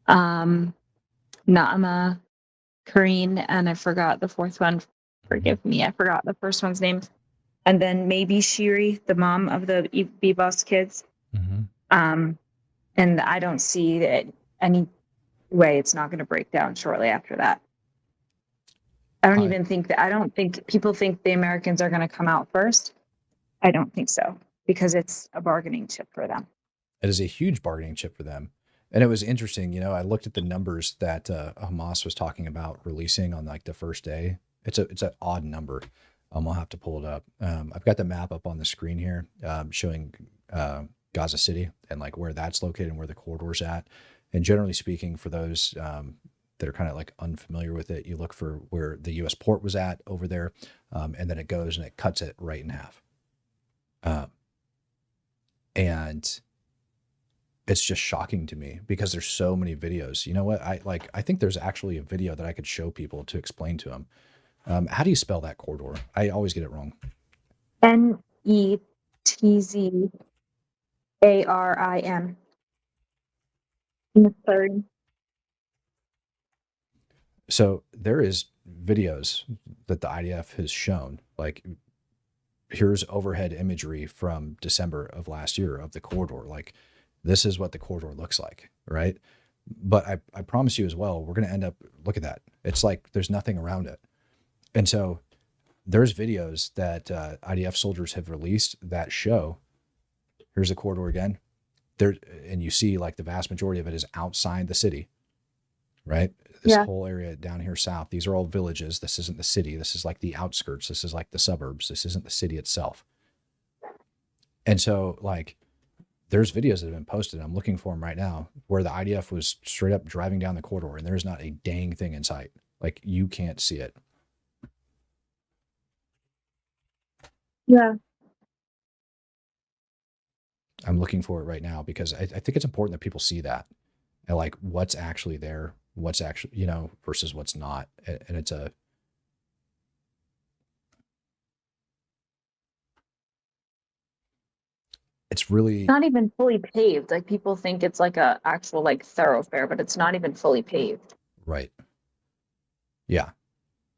Naama, Kareen, and I forgot the 4th one. Forgive me, I forgot the first one's name. And then maybe Shiri, the mom of the B-bus kids. Mm-hmm. And I don't see that any way it's not going to break down shortly after that. I don't think people think the Americans are going to come out first. I don't think so, because it's a bargaining chip for them. It is a huge bargaining chip for them. And it was interesting, I looked at the numbers that Hamas was talking about releasing on like the first day. It's an odd number. I'll have to pull it up. I've got the map up on the screen here, showing Gaza City and like where that's located and where the corridor's at. And generally speaking, for those that are kind of like unfamiliar with it, you look for where the U.S. port was at over there, and then it goes and it cuts it right in half. And it's just shocking to me because there's so many videos. You know what? I think there's actually a video that I could show people to explain to them. How do you spell that corridor? I always get it wrong. Netzzarim. In the 3rd. So there is videos that the IDF has shown, like here's overhead imagery from December of last year of the corridor. Like this is what the corridor looks like, right? But I promise you as well, we're going to end up, look at that. It's like there's nothing around it. And so there's videos that IDF soldiers have released that show, here's the corridor again. There, and you see like the vast majority of it is outside the city, right? This whole area down here south, these are all villages. This isn't the city. This is like the outskirts. This is like the suburbs. This isn't the city itself. And so like there's videos that have been posted. I'm looking for them right now where the IDF was straight up driving down the corridor and there's not a dang thing in sight. Like you can't see it. Yeah. I'm looking for it right now because I think it's important that people see that and like what's actually there, what's actually, versus what's not. And it's it's really Not even fully paved. Like people think it's like a actual like thoroughfare, but it's not even fully paved. right. Yeah.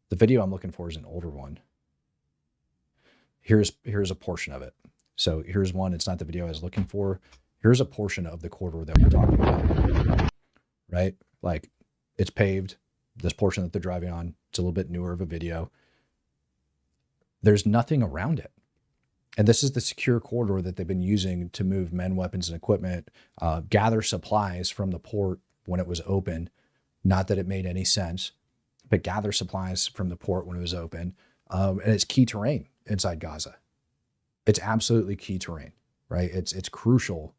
The video I'm looking for is an older one. Here's a portion of it. So here's one. It's not the video I was looking for. Here's a portion of the corridor that we're talking about. Right? Like it's paved. This portion that they're driving on, it's a little bit newer of a video. There's nothing around it. And this is the secure corridor that they've been using to move men, weapons, and equipment, gather supplies from the port when it was open. Not that it made any sense, but gather supplies from the port when it was open. And it's key terrain inside Gaza. It's absolutely key terrain, right? It's crucial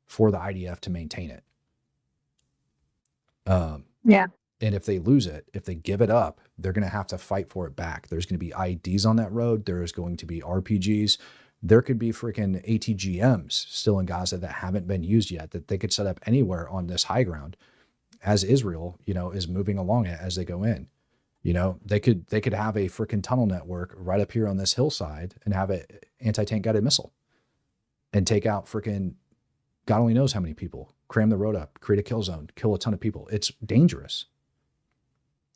for the IDF to maintain it. Yeah. And if they lose it, if they give it up, they're going to have to fight for it back. There's going to be IEDs on that road. There is going to be RPGs. There could be freaking ATGMs still in Gaza that haven't been used yet, that they could set up anywhere on this high ground as Israel, is moving along it as they go in. They could have a freaking tunnel network right up here on this hillside and have an anti-tank guided missile and take out freaking God only knows how many people, cram the road up, create a kill zone, kill a ton of people. It's dangerous.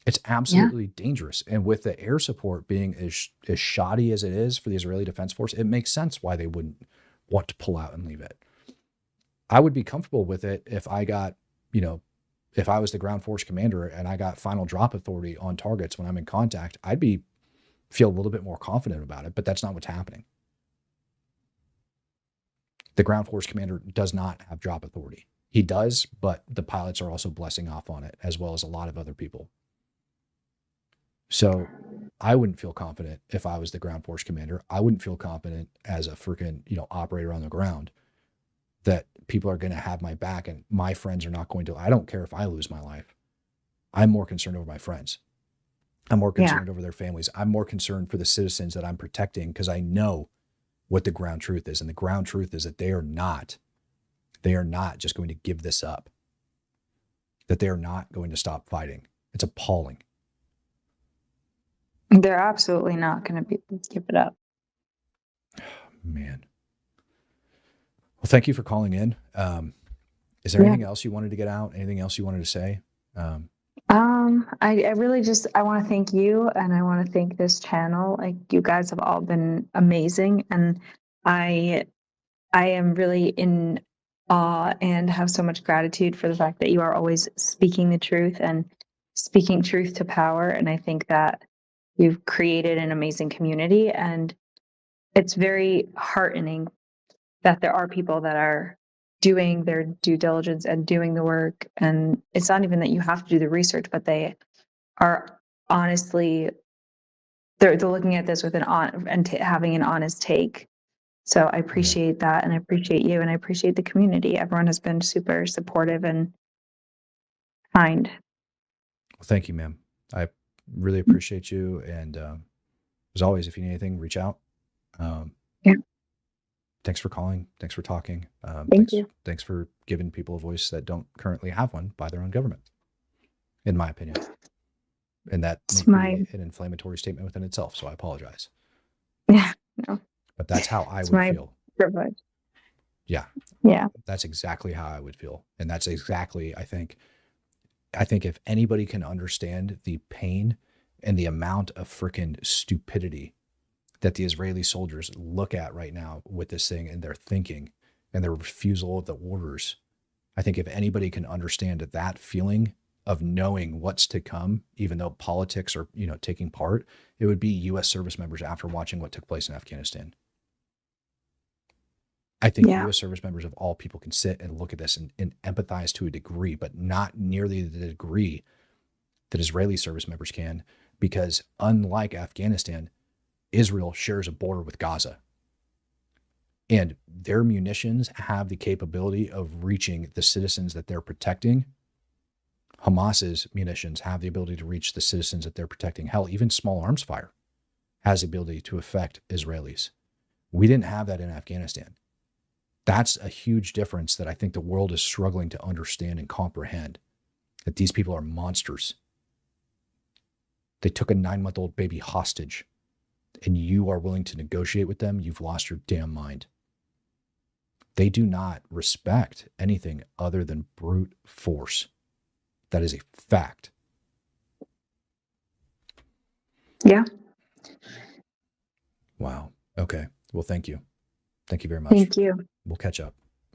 It's absolutely dangerous. And with the air support being as shoddy as it is for the Israeli Defense Force, it makes sense why they wouldn't want to pull out and leave it. I would be comfortable with it if I got, if I was the ground force commander and I got final drop authority on targets when I'm in contact, I'd feel a little bit more confident about it, but that's not what's happening. The ground force commander does not have drop authority. He does, but the pilots are also blessing off on it, as well as a lot of other people. So I wouldn't feel confident if I was the ground force commander. I wouldn't feel confident as a freaking, operator on the ground that people are going to have my back and my friends are not going to. I don't care if I lose my life. I'm more concerned over my friends. I'm more concerned over their families. I'm more concerned for the citizens that I'm protecting because I know what the ground truth is. And the ground truth is that they are not just going to give this up, that they are not going to stop fighting. It's appalling. They're absolutely not going to give it up. Man. Well, thank you for calling in. Is there anything else you wanted to get out? Anything else you wanted to say? I really just, I want to thank you and I want to thank this channel. Like you guys have all been amazing. And I am really in awe and have so much gratitude for the fact that you are always speaking the truth and speaking truth to power. And I think that you've created an amazing community, and it's very heartening that there are people that are doing their due diligence and doing the work. And it's not even that you have to do the research, but they are honestly, they're looking at this with having an honest take. So I appreciate that, and I appreciate you, and I appreciate the community. Everyone has been super supportive and kind. Well, thank you, ma'am. I really appreciate you. And as always, if you need anything, reach out. Thanks for calling. Thanks for talking. Thank you. Thanks for giving people a voice that don't currently have one by their own government, in my opinion. And that may be an inflammatory statement within itself, so I apologize. Yeah, no. But that's how I would feel. Privilege. Yeah. Yeah. That's exactly how I would feel. And that's exactly, I think if anybody can understand the pain and the amount of freaking stupidity that the Israeli soldiers look at right now with this thing and their thinking and their refusal of the orders, I think if anybody can understand that feeling of knowing what's to come, even though politics are, taking part, it would be U.S. service members after watching what took place in Afghanistan. I think U.S. service members of all people can sit and look at this and empathize to a degree, but not nearly the degree that Israeli service members can, because unlike Afghanistan, Israel shares a border with Gaza. And their munitions have the capability of reaching the citizens that they're protecting. Hamas's munitions have the ability to reach the citizens that they're protecting. Hell, even small arms fire has the ability to affect Israelis. We didn't have that in Afghanistan. That's a huge difference that I think the world is struggling to understand and comprehend, that these people are monsters. They took a 9-month-old baby hostage, and you are willing to negotiate with them. You've lost your damn mind. They do not respect anything other than brute force. That is a fact. Yeah. Wow. Okay. Well, thank you. Thank you very much. Thank you. We'll catch up.